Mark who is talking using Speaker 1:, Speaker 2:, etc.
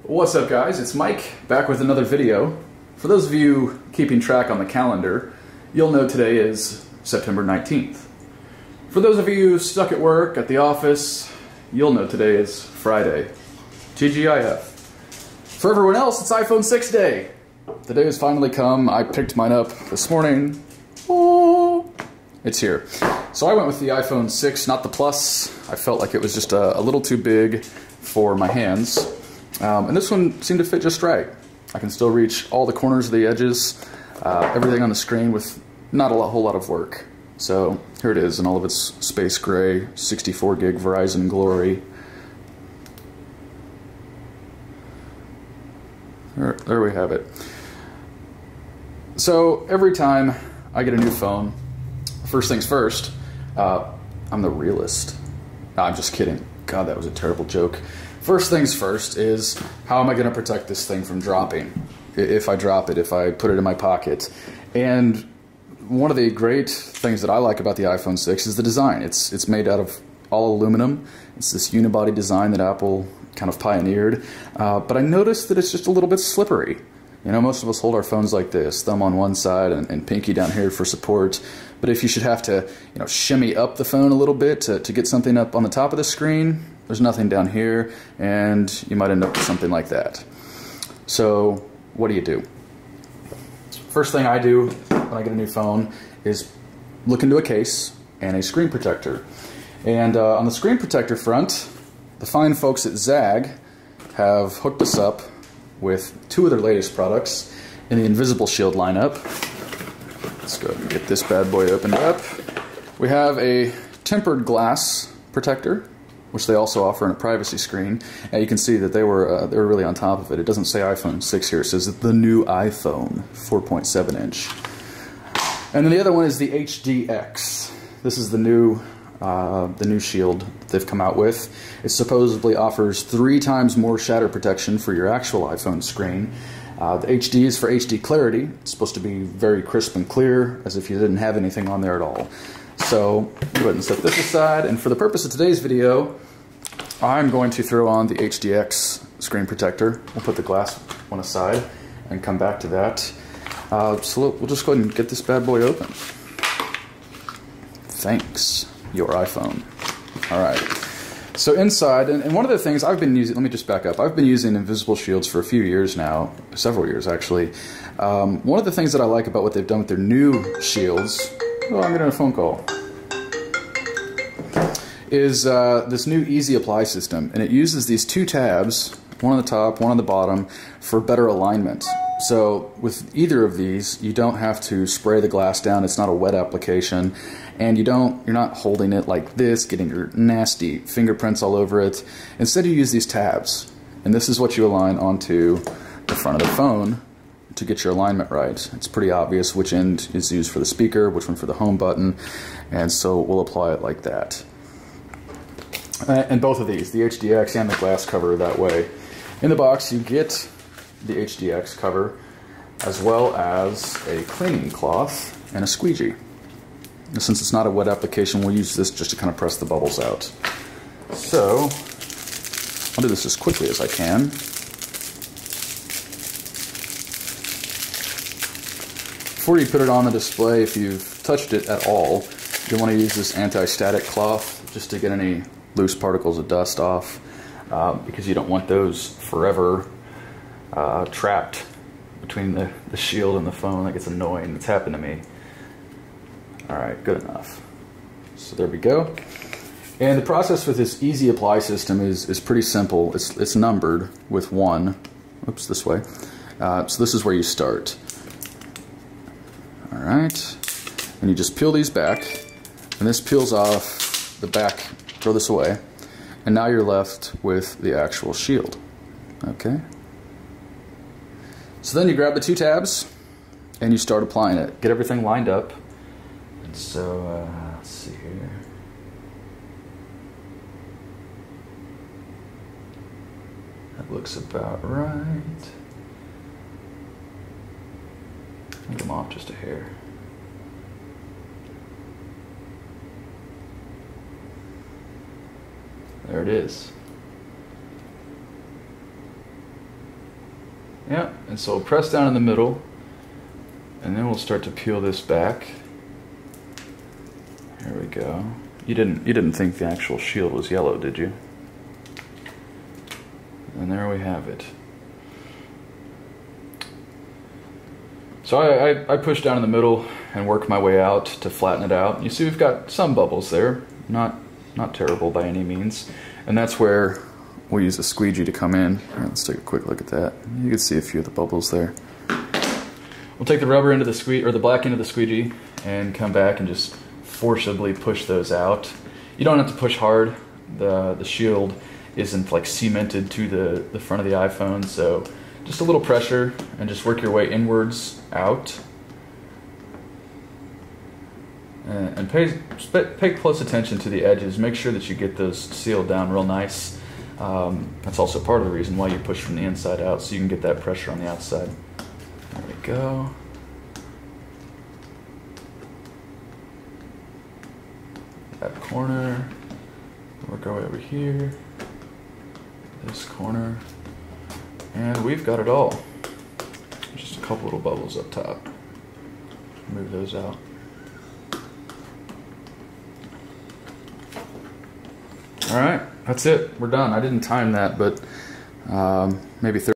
Speaker 1: What's up, guys? It's Mike, back with another video. For those of you keeping track on the calendar, you'll know today is September 19th. For those of you stuck at work, at the office, you'll know today is Friday. TGIF. For everyone else, it's iPhone 6 day. The day has finally come. I picked mine up this morning. Oh, it's here. So I went with the iPhone 6, not the Plus. I felt like it was just a little too big for my hands. And this one seemed to fit just right. I can still reach all the corners of the edges, everything on the screen with not a whole lot of work. So here it is in all of its space gray, 64 gig Verizon glory. There we have it. So every time I get a new phone, first things first, I'm the realist. No, I'm just kidding. God, that was a terrible joke. First things first is, how am I going to protect this thing from dropping? If I drop it, if I put it in my pocket. And one of the great things that I like about the iPhone 6 is the design. It's made out of all aluminum. It's this unibody design that Apple kind of pioneered. But I noticed that it's just a little bit slippery. You know, most of us hold our phones like this, thumb on one side and pinky down here for support. But if you should have to, you know, shimmy up the phone a little bit to get something up on the top of the screen, there's nothing down here, and you might end up with something like that. So what do? First thing I do when I get a new phone is look into a case and a screen protector. And on the screen protector front, the fine folks at ZAGG have hooked us up with two of their latest products in the Invisible Shield lineup. Let's go and get this bad boy opened up. We have a tempered glass protector, which they also offer in a privacy screen. And you can see that they were really on top of it. It doesn't say iPhone 6 here. It says the new iPhone, 4.7 inch. And then the other one is the HDX. This is the new shield that they've come out with. It supposedly offers 3 times more shatter protection for your actual iPhone screen. The HD is for HD clarity. It's supposed to be very crisp and clear, as if you didn't have anything on there at all. So go ahead and set this aside, and for the purpose of today's video, I'm going to throw on the HDX Screen Protector. We'll put the glass one aside and come back to that. So we'll just go ahead and get this bad boy open. Thanks, your iPhone. Alright, so inside, and one of the things I've been using, let me just back up, I've been using Invisible Shields for a few years now, several years actually. One of the things that I like about what they've done with their new shields, oh, I'm getting a phone call, is this new Easy Apply system. And it uses these 2 tabs, one on the top, one on the bottom, for better alignment. So with either of these, you don't have to spray the glass down. It's not a wet application. And you're not holding it like this, getting your nasty fingerprints all over it. Instead, you use these tabs. And this is what you align onto the front of the phone to get your alignment right. It's pretty obvious which end is used for the speaker, which one for the home button, and so we'll apply it like that. And both of these, the HDX and the glass cover, that way. In the box you get the HDX cover as well as a cleaning cloth and a squeegee. And since it's not a wet application, we'll use this just to kind of press the bubbles out. So I'll do this as quickly as I can. Before you put it on the display, if you've touched it at all, you'll want to use this anti-static cloth just to get any loose particles of dust off, because you don't want those forever trapped between the shield and the phone. That gets annoying. It's happened to me. Alright, good enough. So there we go. And the process with this Easy Apply system is pretty simple. It's numbered with 1. Oops, this way. So this is where you start. Alright, and you just peel these back, and this peels off the back, throw this away, and now you're left with the actual shield. Okay? So then you grab the 2 tabs, and you start applying it. Get everything lined up. And so, let's see here. That looks about right. I think I'm off just a hair. There it is. Yeah, and so we'll press down in the middle, and then we'll start to peel this back. There we go. You didn't think the actual shield was yellow, did you? And there we have it. So I push down in the middle and work my way out to flatten it out. You see we've got some bubbles there, not terrible by any means. And that's where we'll use a squeegee to come in. All right, let's take a quick look at that. You can see a few of the bubbles there. We'll take the rubber into the or the black end of the squeegee and come back and just forcibly push those out. You don't have to push hard. The shield isn't like cemented to the front of the iPhone, so just a little pressure and just work your way inwards out. And pay close attention to the edges. Make sure that you get those sealed down real nice. That's also part of the reason why you push from the inside out, so you can get that pressure on the outside. There we go. That corner. Work our way over here. This corner. And we've got it all. Just a couple little bubbles up top. Move those out. All right, that's it. We're done. I didn't time that, but maybe 30